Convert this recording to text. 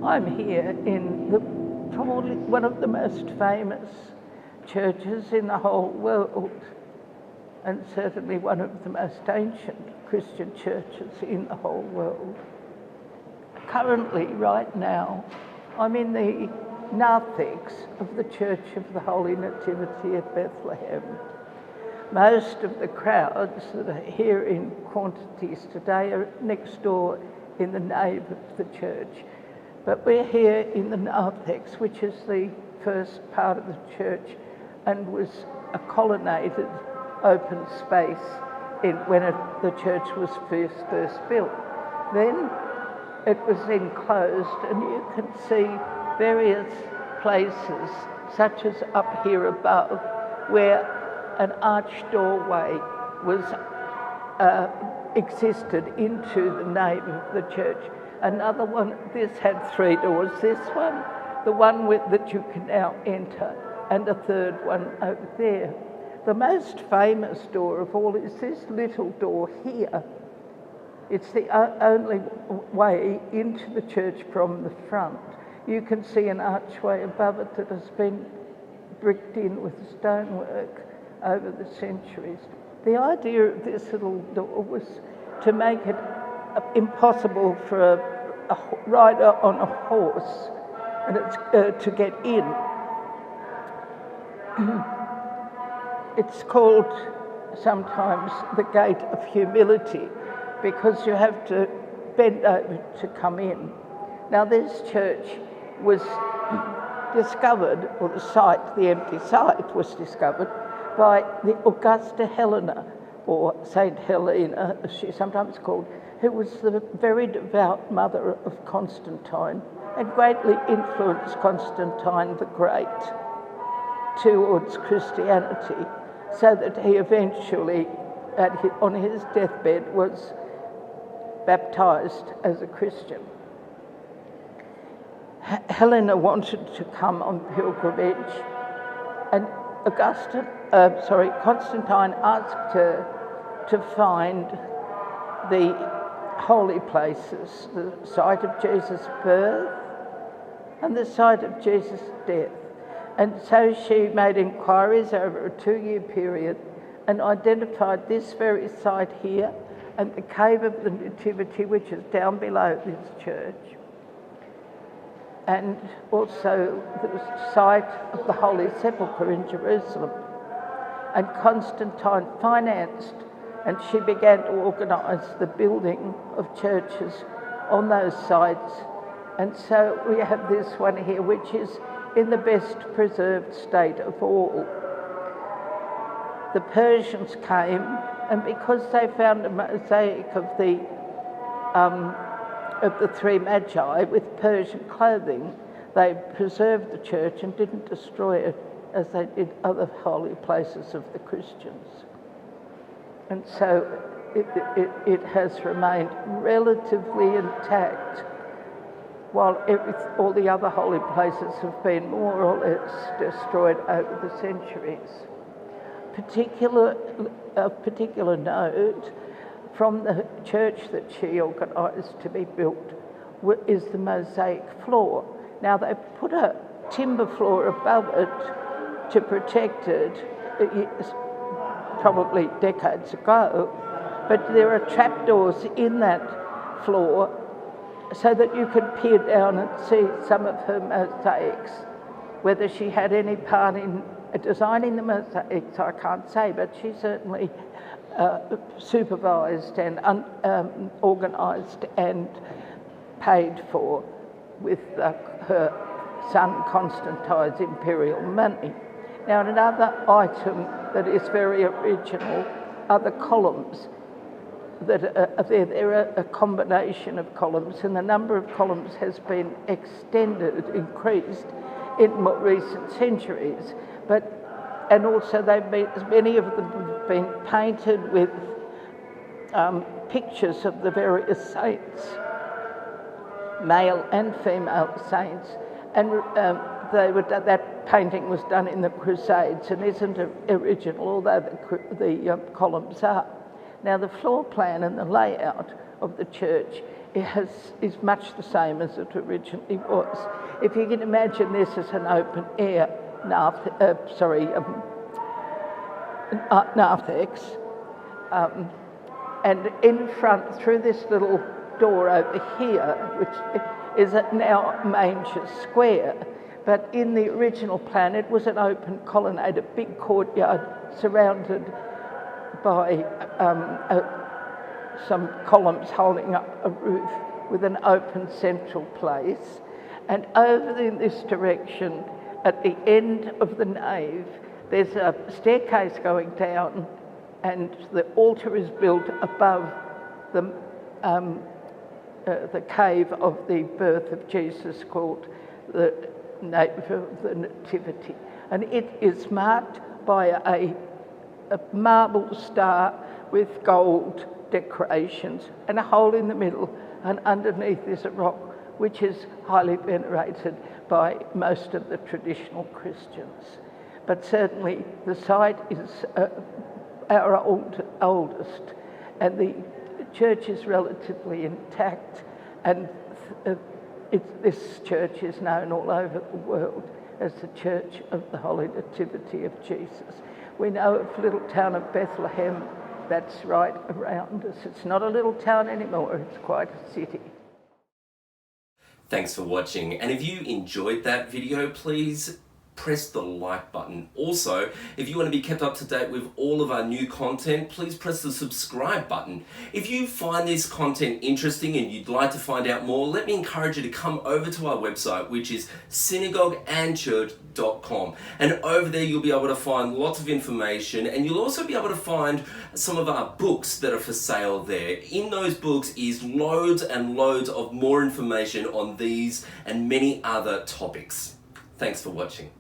I'm here in probably one of the most famous churches in the whole world, and certainly one of the most ancient Christian churches in the whole world. Currently, right now, I'm in the narthex of the Church of the Holy Nativity at Bethlehem. Most of the crowds that are here in quantities today are next door in the nave of the church. But we're here in the narthex, which is the first part of the church and was a colonnaded open space when the church was first built. Then it was enclosed, and you can see various places, such as up here above, where an arched doorway existed into the nave of the church. Another one, this had 3 doors. This one, the one that you can now enter, and a third one over there. The most famous door of all is this little door here. It's the only way into the church from the front. You can see an archway above it that has been bricked in with stonework over the centuries. The idea of this little door was to make it impossible for a rider on a horse to get in. It's called sometimes the gate of humility, because you have to bend over to come in. Now, this church was discovered, or the empty site was discovered by the Augusta Helena, or Saint Helena, as she's sometimes called, who was the very devout mother of Constantine and greatly influenced Constantine the Great towards Christianity, so that he eventually, on his deathbed, was baptized as a Christian. Helena wanted to come on pilgrimage, and Constantine asked her to find the holy places, the site of Jesus' birth and the site of Jesus' death. And so she made inquiries over a 2-year period and identified this very site here and the cave of the Nativity, which is down below this church, and also the site of the Holy Sepulchre in Jerusalem. And Constantine financed, and she began to organise the building of churches on those sites. And so we have this one here, which is in the best preserved state of all. The Persians came, and because they found a mosaic of the 3 magi with Persian clothing, they preserved the church and didn't destroy it as they did other holy places of the Christians. And so it has remained relatively intact, while all the other holy places have been more or less destroyed over the centuries. Of particular note, from the church that she organised to be built, is the mosaic floor. Now, they put a timber floor above it to protect it, probably decades ago, but there are trapdoors in that floor so that you can peer down and see some of her mosaics. Whether she had any part in designing the mosaics, I can't say, but she certainly supervised and organised and paid for with her son Constantine's imperial money. Now, another item that is very original are the columns that are there. They're a combination of columns, and the number of columns has been increased in more recent centuries. And also many of them have been painted with pictures of the various saints, male and female saints, and that painting was done in the Crusades and isn't original, although the columns are. Now, the floor plan and the layout of the church is much the same as it originally was. If you can imagine this as an open air narthex, and in front, through this little door over here, which is now Manger Square, but in the original plan it was an open colonnade, a big courtyard surrounded by some columns holding up a roof with an open central place. And over in this direction, at the end of the nave, there's a staircase going down, and the altar is built above the cave of the birth of Jesus, called the nave of the Nativity. And it is marked by a marble star with gold decorations and a hole in the middle, and underneath is a rock which is highly venerated by most of the traditional Christians. But certainly the site is our oldest, and the church is relatively intact, and this church is known all over the world as the Church of the Holy Nativity of Jesus. We know of the little town of Bethlehem that's right around us. It's not a little town anymore, it's quite a city. Thanks for watching, and if you enjoyed that video, please press the like button. Also, if you want to be kept up to date with all of our new content, please press the subscribe button. If you find this content interesting and you'd like to find out more, let me encourage you to come over to our website, which is synagogueandchurch.com, and over there you'll be able to find lots of information, and you'll also be able to find some of our books that are for sale there. In those books is loads and loads of more information on these and many other topics. Thanks for watching.